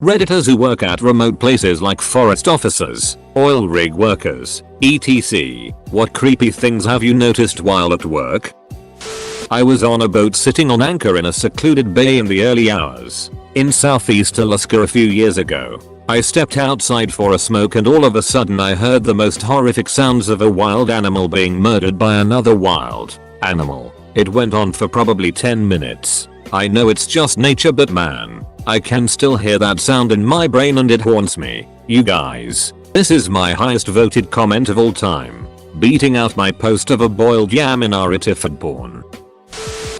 Redditors who work at remote places like forest officers, oil rig workers, etc. What creepy things have you noticed while at work? I was on a boat sitting on anchor in a secluded bay in the early hours in southeast Alaska a few years ago. I stepped outside for a smoke and all of a sudden I heard the most horrific sounds of a wild animal being murdered by another wild animal. It went on for probably 10 minutes. I know it's just nature, but man, I can still hear that sound in my brain and it haunts me. You guys, this is my highest voted comment of all time, beating out my post of a boiled yam in our Itiford porn.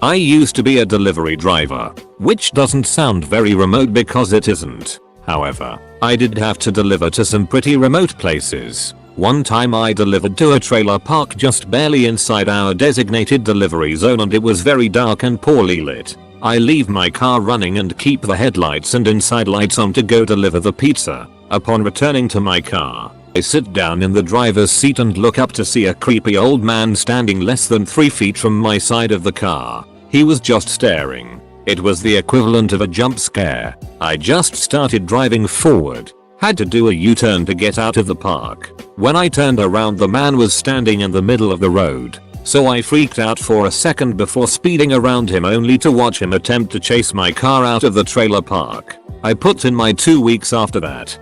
I used to be a delivery driver, which doesn't sound very remote because it isn't. However, I did have to deliver to some pretty remote places. One time I delivered to a trailer park just barely inside our designated delivery zone and it was very dark and poorly lit. I leave my car running and keep the headlights and inside lights on to go deliver the pizza. Upon returning to my car, I sit down in the driver's seat and look up to see a creepy old man standing less than 3 feet from my side of the car. He was just staring. It was the equivalent of a jump scare. I just started driving forward. Had to do a U-turn to get out of the park. When I turned around, the man was standing in the middle of the road. So I freaked out for a second before speeding around him only to watch him attempt to chase my car out of the trailer park. I put in my 2 weeks after that.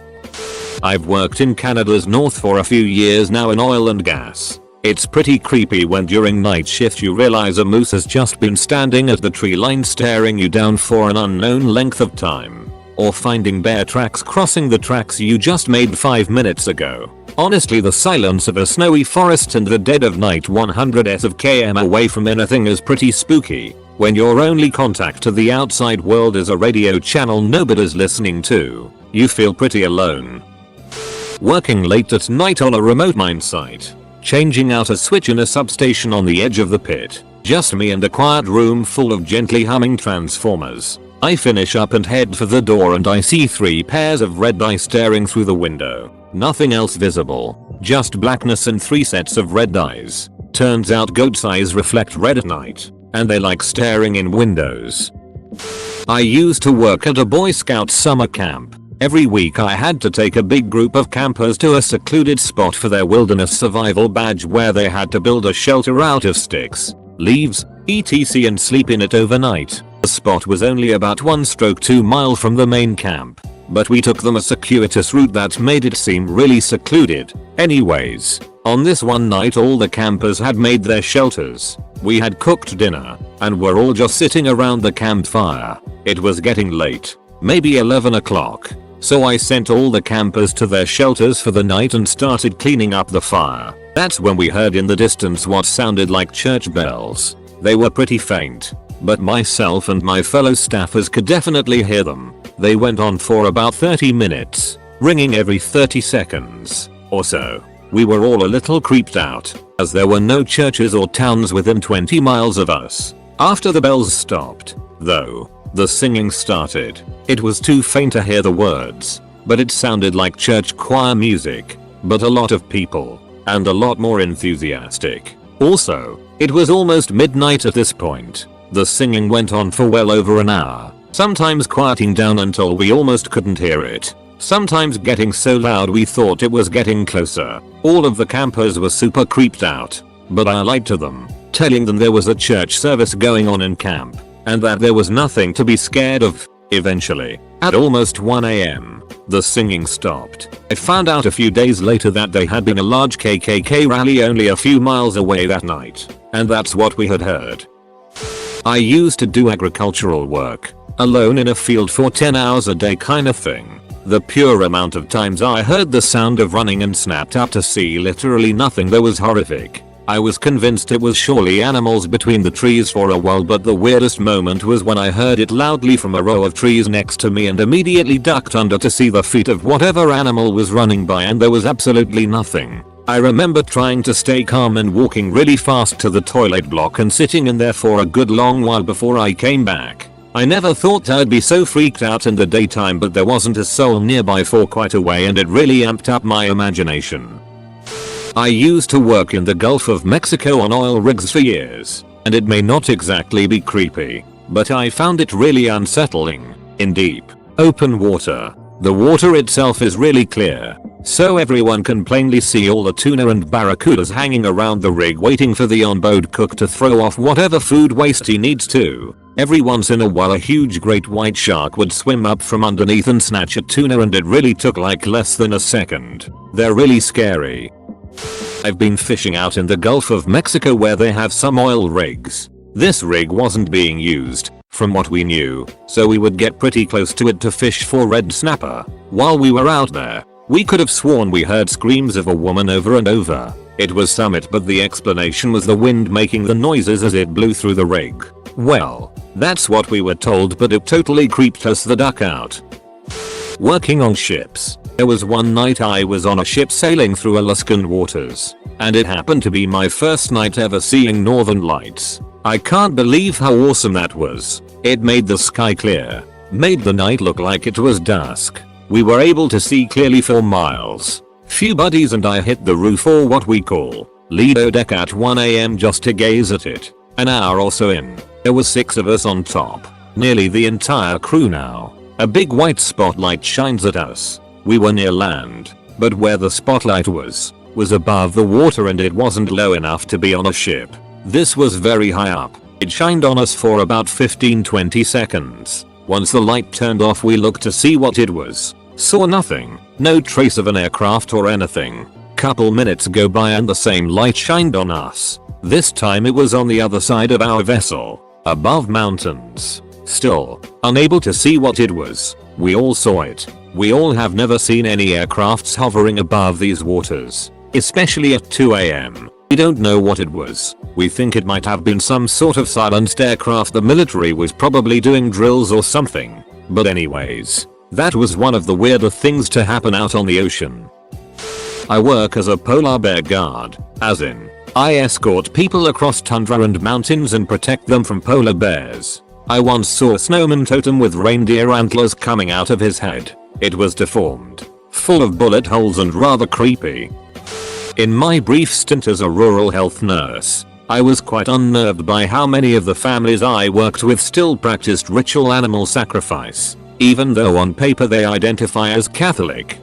I've worked in Canada's north for a few years now in oil and gas. It's pretty creepy when during night shift you realize a moose has just been standing at the tree line staring you down for an unknown length of time. Or finding bear tracks crossing the tracks you just made 5 minutes ago. Honestly, the silence of a snowy forest in the dead of night 100s of km away from anything is pretty spooky. When your only contact to the outside world is a radio channel nobody's listening to, you feel pretty alone. Working late at night on a remote mine site. Changing out a switch in a substation on the edge of the pit. Just me and a quiet room full of gently humming transformers. I finish up and head for the door and I see 3 pairs of red eyes staring through the window. Nothing else visible. Just blackness and 3 sets of red eyes. Turns out goat's eyes reflect red at night. And they like staring in windows. I used to work at a Boy Scout summer camp. Every week I had to take a big group of campers to a secluded spot for their wilderness survival badge where they had to build a shelter out of sticks, leaves, etc. and sleep in it overnight. The spot was only about 1-2 miles from the main camp, but we took them a circuitous route that made it seem really secluded. Anyways, on this one night all the campers had made their shelters. We had cooked dinner, and were all just sitting around the campfire. It was getting late, maybe 11 o'clock. So I sent all the campers to their shelters for the night and started cleaning up the fire. That's when we heard in the distance what sounded like church bells. They were pretty faint, but myself and my fellow staffers could definitely hear them. They went on for about 30 minutes, ringing every 30 seconds or so. We were all a little creeped out, as there were no churches or towns within 20 miles of us. After the bells stopped, though, the singing started. It was too faint to hear the words, but it sounded like church choir music, but a lot of people, and a lot more enthusiastic. Also, it was almost midnight at this point. The singing went on for well over an hour, sometimes quieting down until we almost couldn't hear it, sometimes getting so loud we thought it was getting closer. All of the campers were super creeped out, but I lied to them, telling them there was a church service going on in camp, and that there was nothing to be scared of. Eventually, at almost 1 AM, the singing stopped. I found out a few days later that there had been a large KKK rally only a few miles away that night, and that's what we had heard. I used to do agricultural work, alone in a field for 10 hours a day kind of thing. The pure amount of times I heard the sound of running and snapped up to see literally nothing there was horrific. I was convinced it was surely animals between the trees for a while, but the weirdest moment was when I heard it loudly from a row of trees next to me and immediately ducked under to see the feet of whatever animal was running by, and there was absolutely nothing. I remember trying to stay calm and walking really fast to the toilet block and sitting in there for a good long while before I came back. I never thought I'd be so freaked out in the daytime, but there wasn't a soul nearby for quite a way and it really amped up my imagination. I used to work in the Gulf of Mexico on oil rigs for years, and it may not exactly be creepy, but I found it really unsettling. In deep, open water, The water itself is really clear, so everyone can plainly see all the tuna and barracudas hanging around the rig waiting for the on-board cook to throw off whatever food waste he needs to. Every once in a while a huge great white shark would swim up from underneath and snatch a tuna, and it really took like less than a second. They're really scary. I've been fishing out in the Gulf of Mexico where they have some oil rigs. This rig wasn't being used, from what we knew, so we would get pretty close to it to fish for red snapper. While we were out there, we could have sworn we heard screams of a woman over and over. It was Summit, but the explanation was the wind making the noises as it blew through the rig. Well, that's what we were told, but it totally creeped us the duck out. Working on ships. There was one night I was on a ship sailing through Alaskan waters, and it happened to be my first night ever seeing northern lights. I can't believe how awesome that was. It made the sky clear, made the night look like it was dusk. We were able to see clearly for miles. Few buddies and I hit the roof, or what we call Lido deck, at 1 AM just to gaze at it. An hour or so in, there were 6 of us on top, nearly the entire crew now. A big white spotlight shines at us. We were near land, but where the spotlight was above the water, and it wasn't low enough to be on a ship. This was very high up. It shined on us for about 15-20 seconds. Once the light turned off, we looked to see what it was. Saw nothing. No trace of an aircraft or anything. Couple minutes go by and the same light shined on us. This time it was on the other side of our vessel, above mountains. Still, unable to see what it was. We all saw it. We all have never seen any aircrafts hovering above these waters, especially at 2 AM. We don't know what it was. We think it might have been some sort of silenced aircraft the military was probably doing drills or something. But anyways, that was one of the weirder things to happen out on the ocean. I work as a polar bear guard, as in, I escort people across tundra and mountains and protect them from polar bears. I once saw a snowman totem with reindeer antlers coming out of his head. It was deformed, full of bullet holes and rather creepy. In my brief stint as a rural health nurse, I was quite unnerved by how many of the families I worked with still practiced ritual animal sacrifice, even though on paper they identify as Catholic.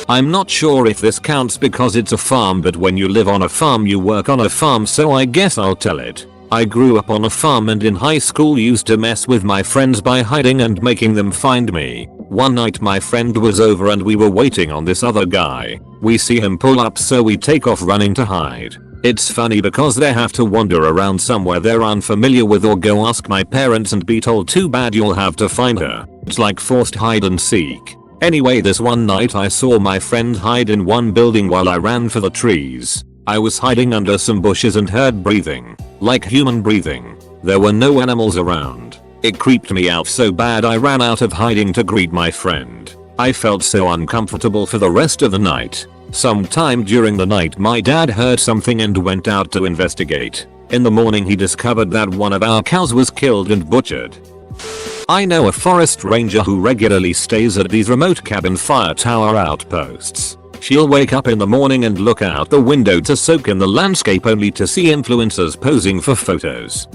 I'm not sure if this counts because it's a farm, but when you live on a farm you work on a farm, so I guess I'll tell it. I grew up on a farm and in high school used to mess with my friends by hiding and making them find me. One night my friend was over and we were waiting on this other guy. We see him pull up, so we take off running to hide. It's funny because they have to wander around somewhere they're unfamiliar with or go ask my parents and be told too bad you'll have to find her. It's like forced hide and seek. Anyway, this one night I saw my friend hide in one building while I ran for the trees. I was hiding under some bushes and heard breathing, like human breathing. There were no animals around. It creeped me out so bad I ran out of hiding to greet my friend. I felt so uncomfortable for the rest of the night. Sometime during the night my dad heard something and went out to investigate. In the morning he discovered that one of our cows was killed and butchered. I know a forest ranger who regularly stays at these remote cabin fire tower outposts. She'll wake up in the morning and look out the window to soak in the landscape only to see influencers posing for photos.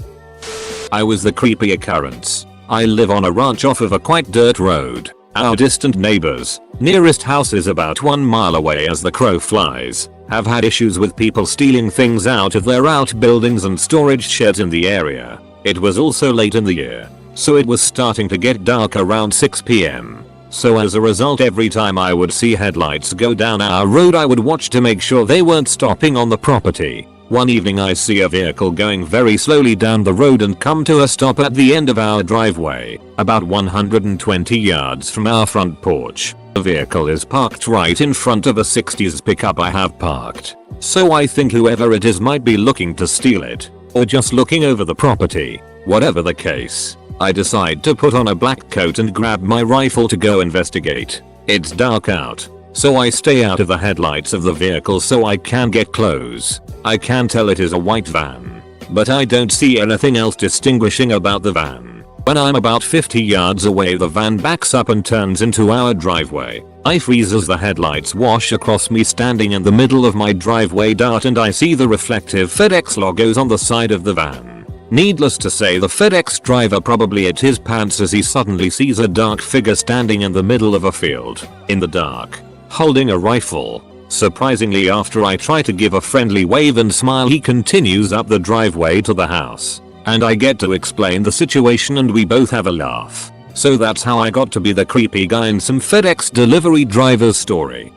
I was the creepy occurrence. I live on a ranch off of a quite dirt road. Our distant neighbors, nearest house is about 1 mile away as the crow flies, have had issues with people stealing things out of their outbuildings and storage sheds in the area. It was also late in the year, so it was starting to get dark around 6 PM. So as a result, every time I would see headlights go down our road I would watch to make sure they weren't stopping on the property. One evening I see a vehicle going very slowly down the road and come to a stop at the end of our driveway, about 120 yards from our front porch. The vehicle is parked right in front of a 60s pickup I have parked. So I think whoever it is might be looking to steal it, or just looking over the property. Whatever the case, I decide to put on a black coat and grab my rifle to go investigate. It's dark out, so I stay out of the headlights of the vehicle so I can get close. I can tell it is a white van, but I don't see anything else distinguishing about the van. When I'm about 50 yards away the van backs up and turns into our driveway. I freeze as the headlights wash across me standing in the middle of my driveway dart, and I see the reflective FedEx logos on the side of the van. Needless to say, the FedEx driver probably ate his pants as he suddenly sees a dark figure standing in the middle of a field, in the dark, holding a rifle. Surprisingly, after I try to give a friendly wave and smile, he continues up the driveway to the house. And I get to explain the situation and we both have a laugh. So that's how I got to be the creepy guy in some FedEx delivery driver's story.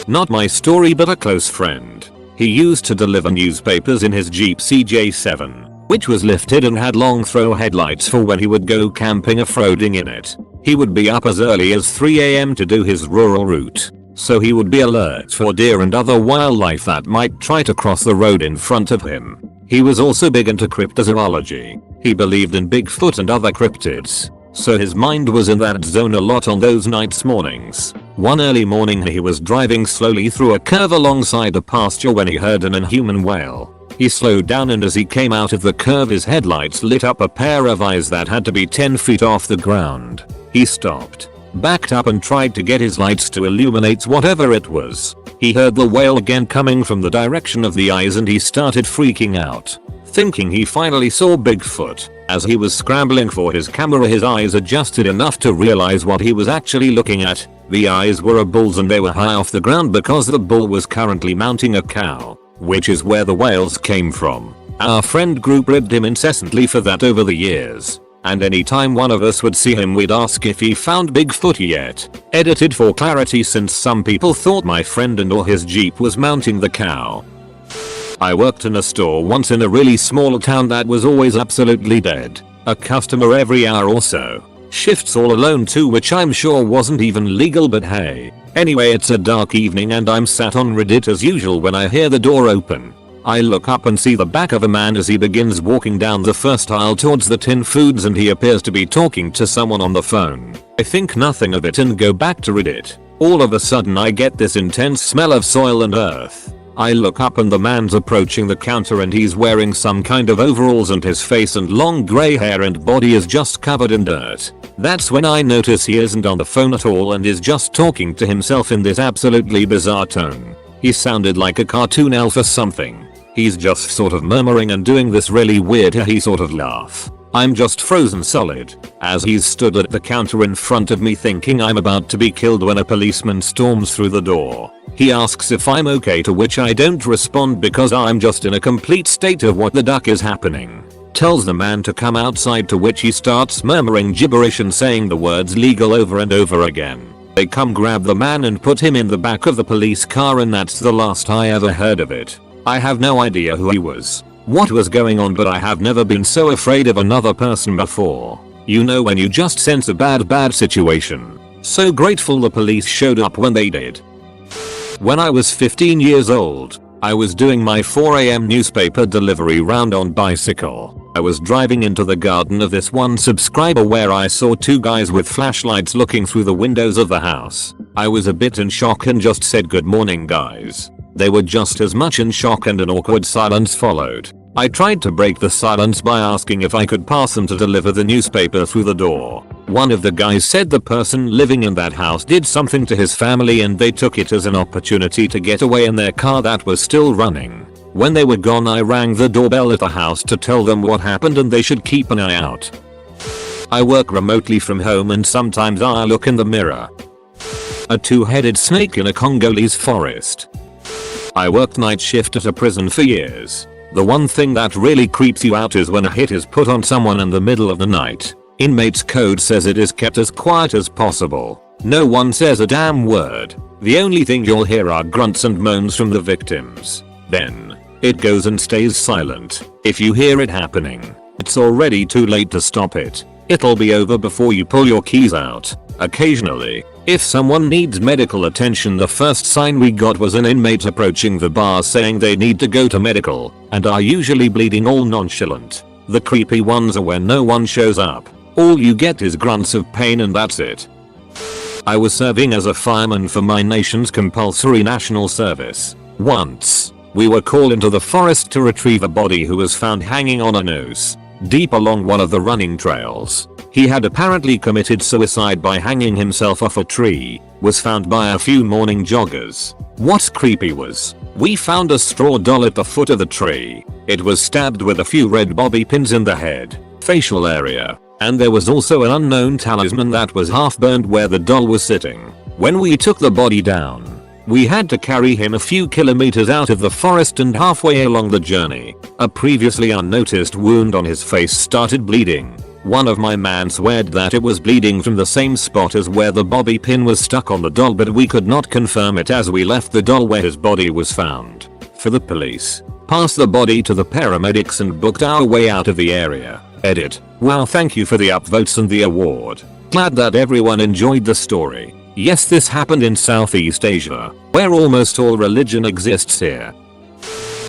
Not my story, but a close friend. He used to deliver newspapers in his Jeep CJ7, which was lifted and had long throw headlights for when he would go camping off-roading in it. He would be up as early as 3 AM to do his rural route, so he would be alert for deer and other wildlife that might try to cross the road in front of him. He was also big into cryptozoology. He believed in Bigfoot and other cryptids, so his mind was in that zone a lot on those mornings. One early morning he was driving slowly through a curve alongside a pasture when he heard an inhuman wail. He slowed down, and as he came out of the curve his headlights lit up a pair of eyes that had to be 10 feet off the ground. He stopped, backed up and tried to get his lights to illuminate whatever it was. He heard the wail again coming from the direction of the eyes and he started freaking out, thinking he finally saw Bigfoot. As he was scrambling for his camera, his eyes adjusted enough to realize what he was actually looking at. The eyes were a bull's and they were high off the ground because the bull was currently mounting a cow, which is where the wails came from. Our friend group ribbed him incessantly for that over the years, and anytime one of us would see him we'd ask if he found Bigfoot yet. Edited for clarity, since some people thought my friend and or his Jeep was mounting the cow. I worked in a store once in a really small town that was always absolutely dead. A customer every hour or so. Shifts all alone too, which I'm sure wasn't even legal, but hey. Anyway, it's a dark evening and I'm sat on Reddit as usual when I hear the door open. I look up and see the back of a man as he begins walking down the first aisle towards the tin foods, and he appears to be talking to someone on the phone. I think nothing of it and go back to Reddit. All of a sudden I get this intense smell of soil and earth. I look up and the man's approaching the counter and he's wearing some kind of overalls and his face and long grey hair and body is just covered in dirt. That's when I notice he isn't on the phone at all and is just talking to himself in this absolutely bizarre tone. He sounded like a cartoon elf or something. He's just sort of murmuring and doing this really weird he sort of laugh. I'm just frozen solid as he's stood at the counter in front of me thinking I'm about to be killed when a policeman storms through the door. He asks if I'm okay, to which I don't respond because I'm just in a complete state of what the duck is happening. Tells the man to come outside, to which he starts murmuring gibberish and saying the words legal over and over again. They come grab the man and put him in the back of the police car, and that's the last I ever heard of it. I have no idea who he was, what was going on, but I have never been so afraid of another person before. You know when you just sense a bad situation. So grateful the police showed up when they did. When I was 15 years old, I was doing my 4 AM newspaper delivery round on bicycle. I was driving into the garden of this one subscriber where I saw two guys with flashlights looking through the windows of the house. I was a bit in shock and just said, "Good morning, guys." They were just as much in shock and an awkward silence followed. I tried to break the silence by asking if I could pass them to deliver the newspaper through the door. One of the guys said the person living in that house did something to his family and they took it as an opportunity to get away in their car that was still running. When they were gone, I rang the doorbell at the house to tell them what happened and they should keep an eye out. I work remotely from home and sometimes I look in the mirror. A two-headed snake in a Congolese forest. I worked night shift at a prison for years. The one thing that really creeps you out is when a hit is put on someone in the middle of the night. Inmates code says it is kept as quiet as possible. No one says a damn word. The only thing you'll hear are grunts and moans from the victims. Then, it goes and stays silent. If you hear it happening, it's already too late to stop it. It'll be over before you pull your keys out. Occasionally, if someone needs medical attention, the first sign we got was an inmate approaching the bar saying they need to go to medical and are usually bleeding, all nonchalant. The creepy ones are when no one shows up. All you get is grunts of pain and that's it. I was serving as a fireman for my nation's compulsory national service. Once, we were called into the forest to retrieve a body who was found hanging on a noose deep along one of the running trails. He had apparently committed suicide by hanging himself off a tree. Was found by a few morning joggers. What's creepy was, We found a straw doll at the foot of the tree. It was stabbed with a few red bobby pins in the head, facial area, and there was also an unknown talisman that was half burned where the doll was sitting. When we took the body down, we had to carry him a few kilometers out of the forest, and halfway along the journey, a previously unnoticed wound on his face started bleeding. One of my men swore that it was bleeding from the same spot as where the bobby pin was stuck on the doll, but we could not confirm it as we left the doll where his body was found. For the police, passed the body to the paramedics and booked our way out of the area. Edit. Wow, thank you for the upvotes and the award. Glad that everyone enjoyed the story. Yes, this happened in Southeast Asia, where almost all religion exists here.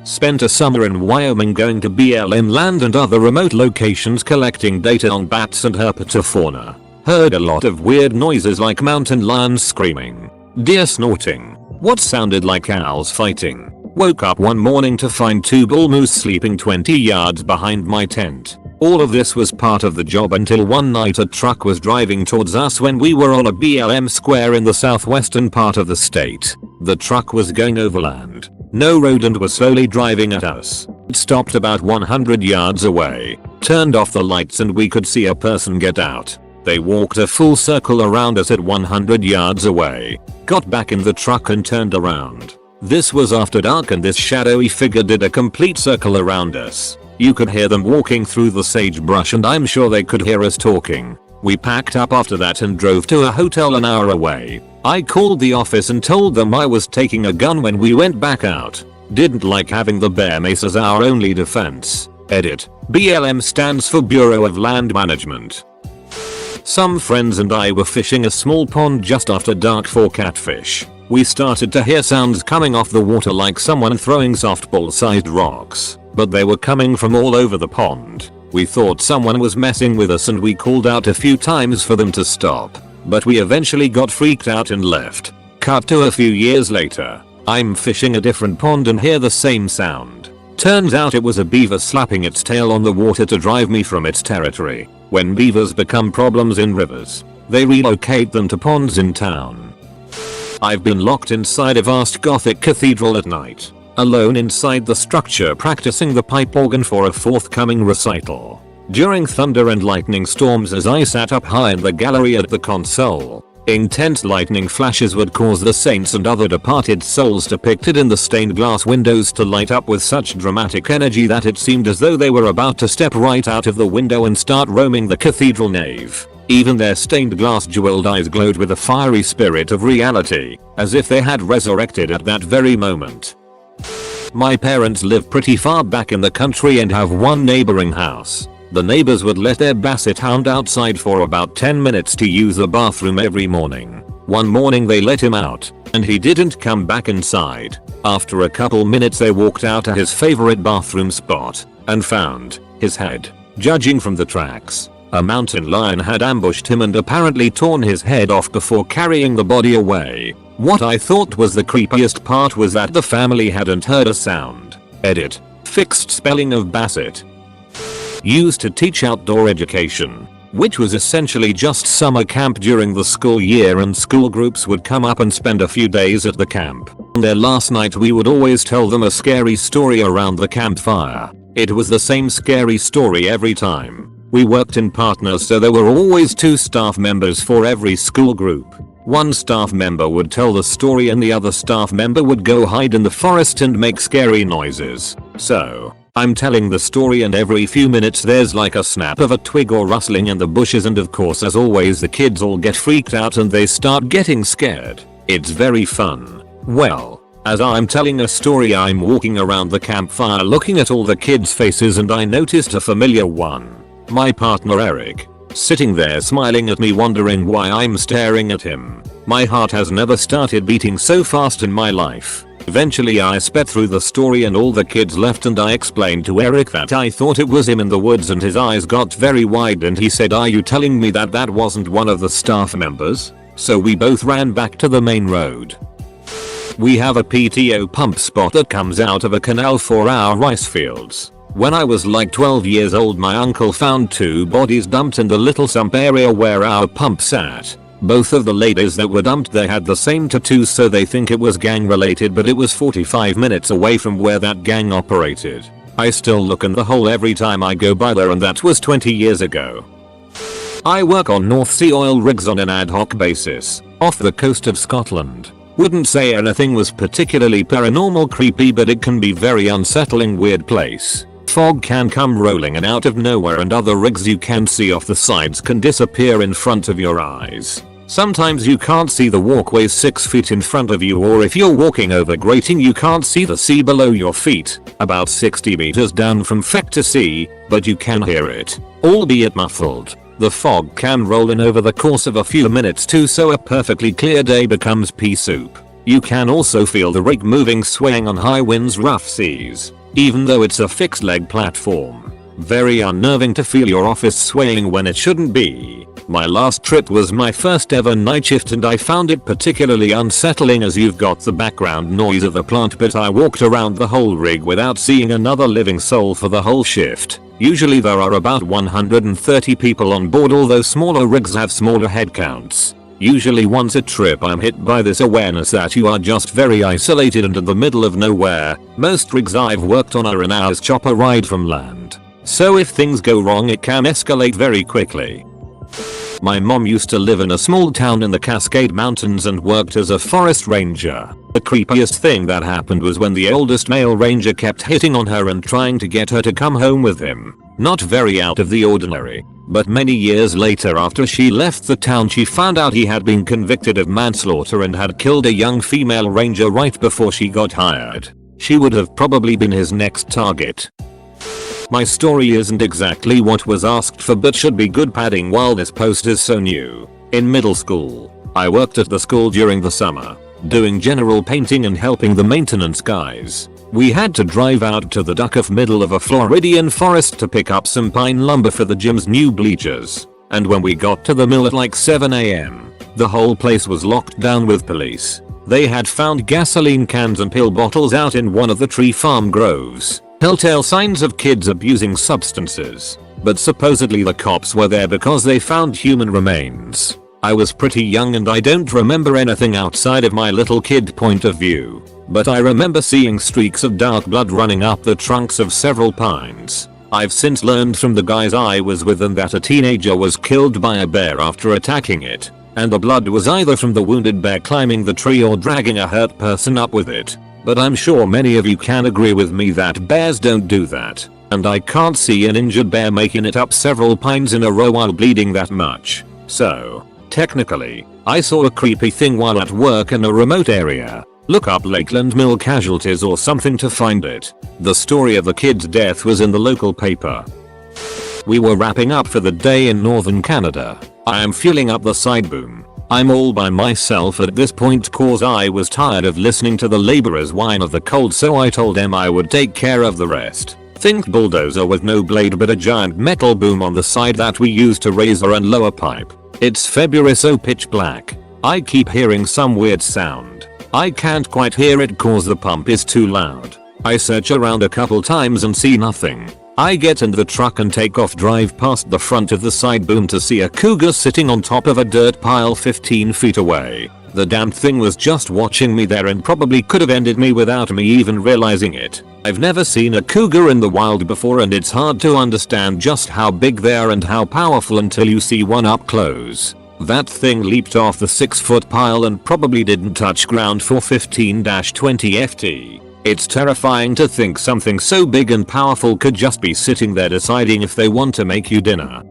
Spent a summer in Wyoming going to BLM land and other remote locations collecting data on bats and herpetofauna. Heard a lot of weird noises like mountain lions screaming, deer snorting, what sounded like owls fighting. Woke up one morning to find 2 bull moose sleeping 20 yards behind my tent. All of this was part of the job until one night a truck was driving towards us when we were on a BLM square in the southwestern part of the state. The truck was going overland, no road, and was slowly driving at us. It stopped about 100 yards away, turned off the lights, and we could see a person get out. They walked a full circle around us at 100 yards away, got back in the truck and turned around. This was after dark, and this shadowy figure did a complete circle around us. You could hear them walking through the sagebrush, and I'm sure they could hear us talking. We packed up after that and drove to a hotel an hour away. I called the office and told them I was taking a gun when we went back out. Didn't like having the bear mace as our only defense. Edit. BLM stands for Bureau of Land Management. Some friends and I were fishing a small pond just after dark for catfish. We started to hear sounds coming off the water like someone throwing softball-sized rocks, but they were coming from all over the pond. We thought someone was messing with us and we called out a few times for them to stop, but we eventually got freaked out and left. Cut to a few years later. I'm fishing a different pond and hear the same sound. Turns out it was a beaver slapping its tail on the water to drive me from its territory. When beavers become problems in rivers, they relocate them to ponds in town. I've been locked inside a vast Gothic cathedral at night, alone inside the structure practicing the pipe organ for a forthcoming recital. During thunder and lightning storms, as I sat up high in the gallery at the console, intense lightning flashes would cause the saints and other departed souls depicted in the stained glass windows to light up with such dramatic energy that it seemed as though they were about to step right out of the window and start roaming the cathedral nave. Even their stained glass jeweled eyes glowed with the fiery spirit of reality, as if they had resurrected at that very moment. My parents live pretty far back in the country and have one neighboring house. The neighbors would let their basset hound outside for about 10 minutes to use the bathroom every morning. One morning they let him out, and he didn't come back inside. After a couple minutes they walked out to his favorite bathroom spot, and found his head. Judging from the tracks, a mountain lion had ambushed him and apparently torn his head off before carrying the body away. What I thought was the creepiest part was that the family hadn't heard a sound. Edit. Fixed spelling of basset. Used to teach outdoor education, which was essentially just summer camp during the school year, and school groups would come up and spend a few days at the camp. On their last night we would always tell them a scary story around the campfire. It was the same scary story every time. We worked in partners, so there were always 2 staff members for every school group. One staff member would tell the story and the other staff member would go hide in the forest and make scary noises. So, I'm telling the story and every few minutes there's like a snap of a twig or rustling in the bushes, and of course as always the kids all get freaked out and they start getting scared. It's very fun. Well, as I'm telling a story I'm walking around the campfire looking at all the kids' faces and I noticed a familiar one. My partner Eric, sitting there smiling at me, wondering why I'm staring at him. My heart has never started beating so fast in my life. Eventually I sped through the story and all the kids left, and I explained to Eric that I thought it was him in the woods, and his eyes got very wide and he said, "Are you telling me that that wasn't one of the staff members?" So we both ran back to the main road. We have a PTO pump spot that comes out of a canal for our rice fields. When I was like 12 years old, my uncle found 2 bodies dumped in the little sump area where our pump sat. Both of the ladies that were dumped there had the same tattoos, so they think it was gang related, but it was 45 minutes away from where that gang operated. I still look in the hole every time I go by there, and that was 20 years ago. I work on North Sea oil rigs on an ad hoc basis, off the coast of Scotland. Wouldn't say anything was particularly paranormal creepy, but it can be very unsettling weird place. Fog can come rolling in out of nowhere, and other rigs you can see off the sides can disappear in front of your eyes. Sometimes you can't see the walkways 6 feet in front of you, or if you're walking over grating you can't see the sea below your feet, about 60 meters down from feck to sea, but you can hear it, albeit muffled. The fog can roll in over the course of a few minutes too, so a perfectly clear day becomes pea soup. You can also feel the rig moving, swaying on high winds, rough seas, even though it's a fixed leg platform. Very unnerving to feel your office swaying when it shouldn't be. My last trip was my first ever night shift, and I found it particularly unsettling as you've got the background noise of a plant, but I walked around the whole rig without seeing another living soul for the whole shift. Usually there are about 130 people on board, although smaller rigs have smaller head counts. Usually once a trip I'm hit by this awareness that you are just very isolated and in the middle of nowhere. Most rigs I've worked on are an hour's chopper ride from land, so if things go wrong it can escalate very quickly. My mom used to live in a small town in the Cascade Mountains and worked as a forest ranger. The creepiest thing that happened was when the oldest male ranger kept hitting on her and trying to get her to come home with him. Not very out of the ordinary, but many years later after she left the town she found out he had been convicted of manslaughter and had killed a young female ranger right before she got hired. She would have probably been his next target. My story isn't exactly what was asked for, but should be good padding while this post is so new. In middle school, I worked at the school during the summer, doing general painting and helping the maintenance guys. We had to drive out to the duck of middle of a Floridian forest to pick up some pine lumber for the gym's new bleachers. And when we got to the mill at like 7 AM, the whole place was locked down with police. They had found gasoline cans and pill bottles out in one of the tree farm groves. Telltale signs of kids abusing substances. But supposedly the cops were there because they found human remains. I was pretty young and I don't remember anything outside of my little kid point of view. But I remember seeing streaks of dark blood running up the trunks of several pines. I've since learned from the guys I was with that a teenager was killed by a bear after attacking it. And the blood was either from the wounded bear climbing the tree or dragging a hurt person up with it. But I'm sure many of you can agree with me that bears don't do that. And I can't see an injured bear making it up several pines in a row while bleeding that much. So, technically, I saw a creepy thing while at work in a remote area. Look up Lakeland Mill casualties or something to find it. The story of the kid's death was in the local paper. We were wrapping up for the day in northern Canada. I am fueling up the side boom. I'm all by myself at this point cause I was tired of listening to the laborers whine of the cold, so I told them I would take care of the rest. Think bulldozer with no blade but a giant metal boom on the side that we use to raise or unlower pipe. It's February, so pitch black. I keep hearing some weird sound. I can't quite hear it cause the pump is too loud. I search around a couple times and see nothing. I get in the truck and take off, drive past the front of the side boom to see a cougar sitting on top of a dirt pile 15 feet away. The damn thing was just watching me there and probably could have ended me without me even realizing it. I've never seen a cougar in the wild before and it's hard to understand just how big they are and how powerful until you see one up close. That thing leaped off the 6-foot pile and probably didn't touch ground for 15-20 ft. It's terrifying to think something so big and powerful could just be sitting there deciding if they want to make you dinner.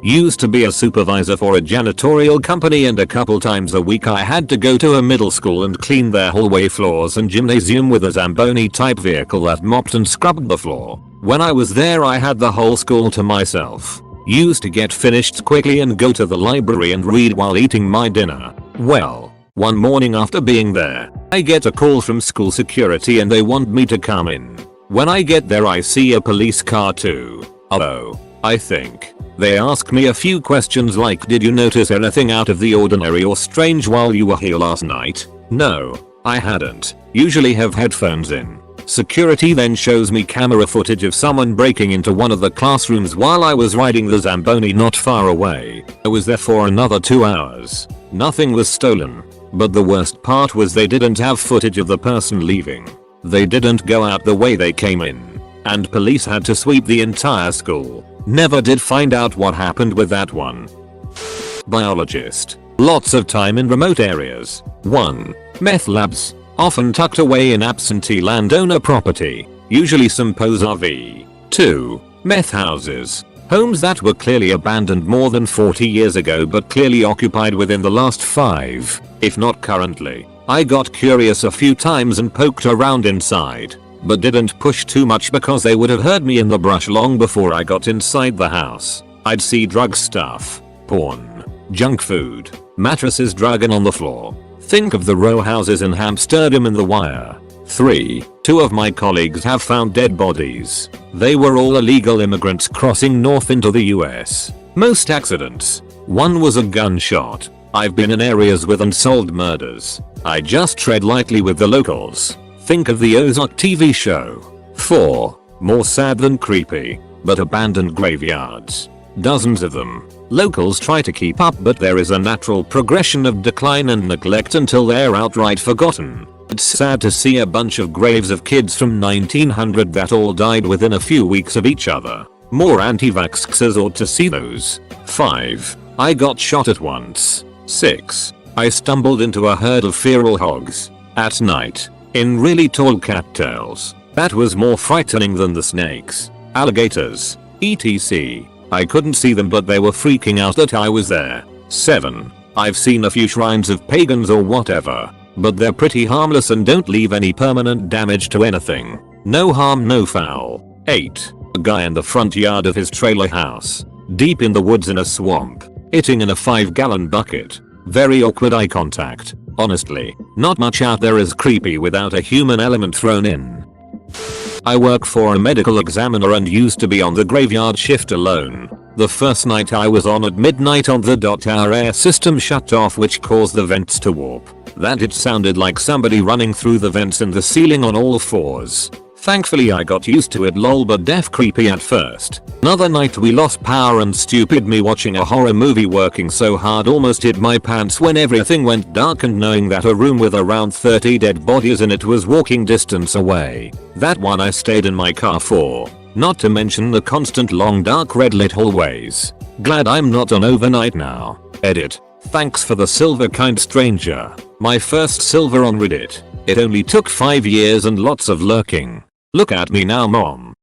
Used to be a supervisor for a janitorial company, and a couple times a week I had to go to a middle school and clean their hallway floors and gymnasium with a Zamboni type vehicle that mopped and scrubbed the floor. When I was there I had the whole school to myself. Used to get finished quickly and go to the library and read while eating my dinner. Well, one morning after being there, I get a call from school security and they want me to come in. When I get there I see a police car too. Oh, I think. They ask me a few questions like, did you notice anything out of the ordinary or strange while you were here last night? No, I hadn't. Usually have headphones in. Security then shows me camera footage of someone breaking into one of the classrooms while I was riding the Zamboni not far away. I was there for another 2 hours. Nothing was stolen. But the worst part was they didn't have footage of the person leaving. They didn't go out the way they came in. And police had to sweep the entire school. Never did find out what happened with that one. Biologist. Lots of time in remote areas. 1. Meth labs. Often tucked away in absentee landowner property. Usually some pose RV. 2. Meth houses. Homes that were clearly abandoned more than 40 years ago but clearly occupied within the last 5, if not currently. I got curious a few times and poked around inside, but didn't push too much because they would have heard me in the brush long before I got inside the house. I'd see drug stuff, porn, junk food, mattresses dragging on the floor. Think of the row houses in Amsterdam and The Wire. 3. 2 of my colleagues have found dead bodies. They were all illegal immigrants crossing north into the US. Most accidents. 1 was a gunshot. I've been in areas with unsolved murders. I just tread lightly with the locals. Think of the Ozark TV show. 4. More sad than creepy, but abandoned graveyards. Dozens of them. Locals try to keep up but there is a natural progression of decline and neglect until they're outright forgotten. It's sad to see a bunch of graves of kids from 1900 that all died within a few weeks of each other. More anti-vaxxers ought to see those. 5. I got shot at once. 6. I stumbled into a herd of feral hogs. At night. In really tall cattails. That was more frightening than the snakes, alligators, etc. I couldn't see them but they were freaking out that I was there. 7. I've seen a few shrines of pagans or whatever, but they're pretty harmless and don't leave any permanent damage to anything. No harm no foul. 8. A guy in the front yard of his trailer house, deep in the woods in a swamp, eating in a 5-gallon bucket. Very awkward eye contact. Honestly, not much out there is creepy without a human element thrown in. I work for a medical examiner and used to be on the graveyard shift alone. The first night I was on at midnight on the dot our air system shut off which caused the vents to warp. That it sounded like somebody running through the vents in the ceiling on all fours. Thankfully I got used to it lol but def creepy at first. Another night we lost power and stupid me watching a horror movie working so hard almost hit my pants when everything went dark and knowing that a room with around 30 dead bodies in it was walking distance away. That one I stayed in my car for. Not to mention the constant long dark red lit hallways. Glad I'm not on overnight now. Edit. Thanks for the silver kind stranger. My first silver on Reddit. It only took 5 years and lots of lurking. Look at me now mom.